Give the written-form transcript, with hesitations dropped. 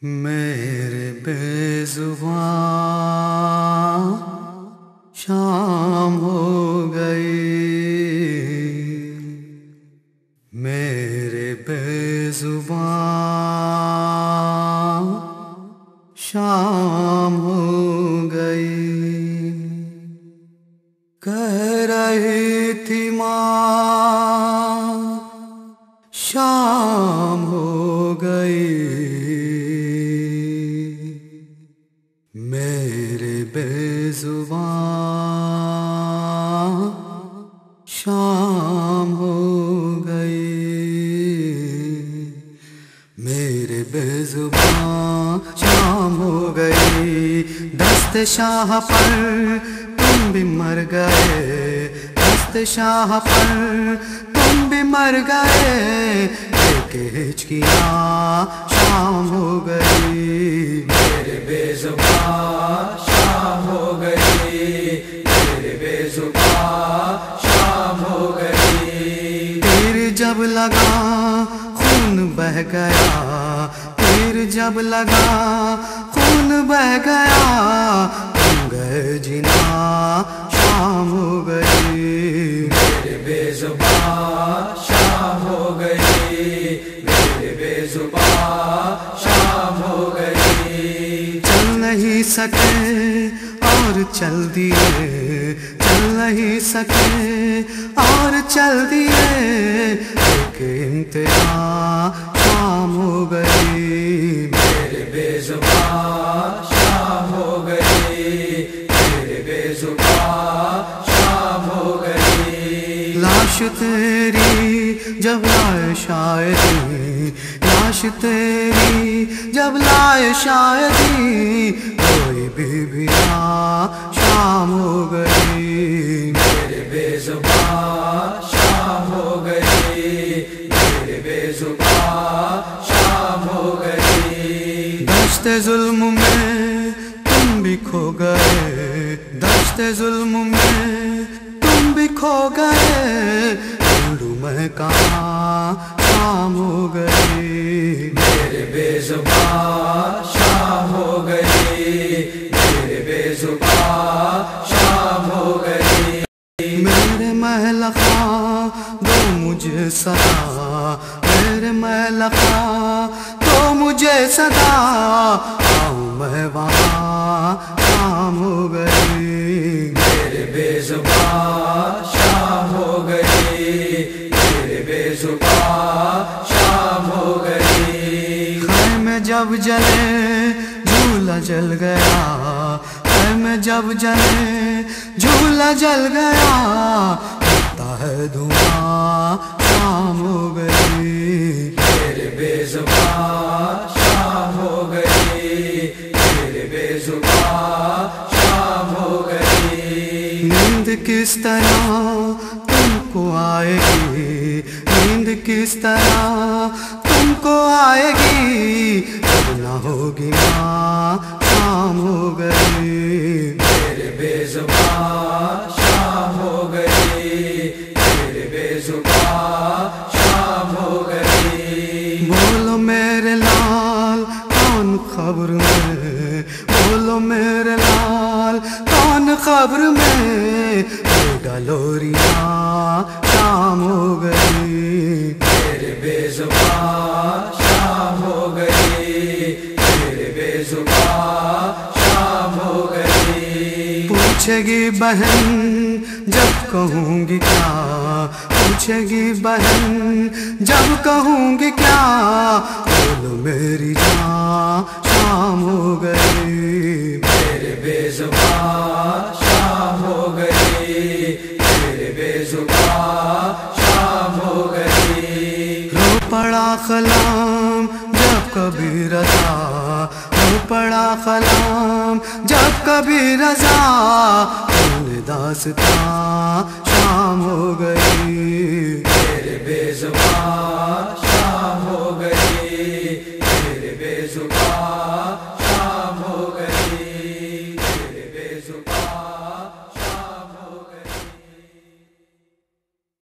میرے بے زباں شام ہو گئی، میرے بے زباں شام ہو گئی، کہہ رہی تھی ماں شام ہو گئی، میرے بے زباں شام ہو گئی، میرے بے زباں شام ہو گئی، دست شاہ پر تم بھی مر گئے، دست شاہ پر تم بھی مر گئے، ایک ہچکیاں شام ہو گئی، میرے بے زباں شام ہو گئی، میرے بے زباں شام ہو گئی، تیر جب لگا خون بہ گیا، تیر جب لگا خون بہ گیا، تم گئے جنا شام ہو گئی، میرے بے زباں شام ہو گئی، میرے بے زباں شام ہو گئی، چل نہیں سکے اور چل دیے، چل نہیں سکے اور چل دیے، ایک انتہا شام ہو گئی، میرے بے زباں شام ہو گئی، میرے بے زباں شام ہو گئی، لاش تیری جب لائے شاید، لاش تیری جب لائے شاید، کوئی بھی نہ شام ہو گئی، میرے بے زباں شام ہو گئی، میرے بے زباں شام ہو گئی، دشت ظلم میں تم بھی کھو گئے، دشت ظلم میں تم بھی کھو گئے، ڈھونڈوں میں کہاں شام ہو گئی، میرے بے زباں شام ہو گئی، میرے بے زباں شام ہو گئی، میرے محل خواہ دو مجھے صدا، میرے محل خواہ دو مجھے صدا، آؤں میں وہاں شام ہو گئی، میرے بے زباں شام ہو گئی، میرے بے زباں شام ہو گئی، خیمے جب جلے جھولا جل گیا، خیمے جب جلے جھولا جل گیا، اٹھتا ہے دھواں شام ہو گئی، میرے بے زباں شام ہو گئی، میرے بے زباں شام ہو گئی، نیند کس طرح تم کو آئے گی، نیند کس طرح تم کو آئے گی، جب نہ ہوگی ماں شام ہو گئی، میرے بے زباں شام ہو گئی، میرے بے زباں شام ہو گئی، بولو میرے لال کون خبر میں، بولو میرے لال کون خبر میں، گلوریاں شام ہو گئی، میرے بے زباں شام ہو گئی، میرے بے زباں شام ہو گئی، پوچھے گی بہن جب کہوں گی کیا، پوچھے گی بہن جب کہوں گی کیا، بولو میری جان شام ہو گئی، میرے بے زباں شام ہو گئی، میرے بے زباں شام ہو گئی، رو پڑا خلام جب کبھی رضا، رو پڑا خلام جب کبھی رضا، داستاں شام ہو گئی،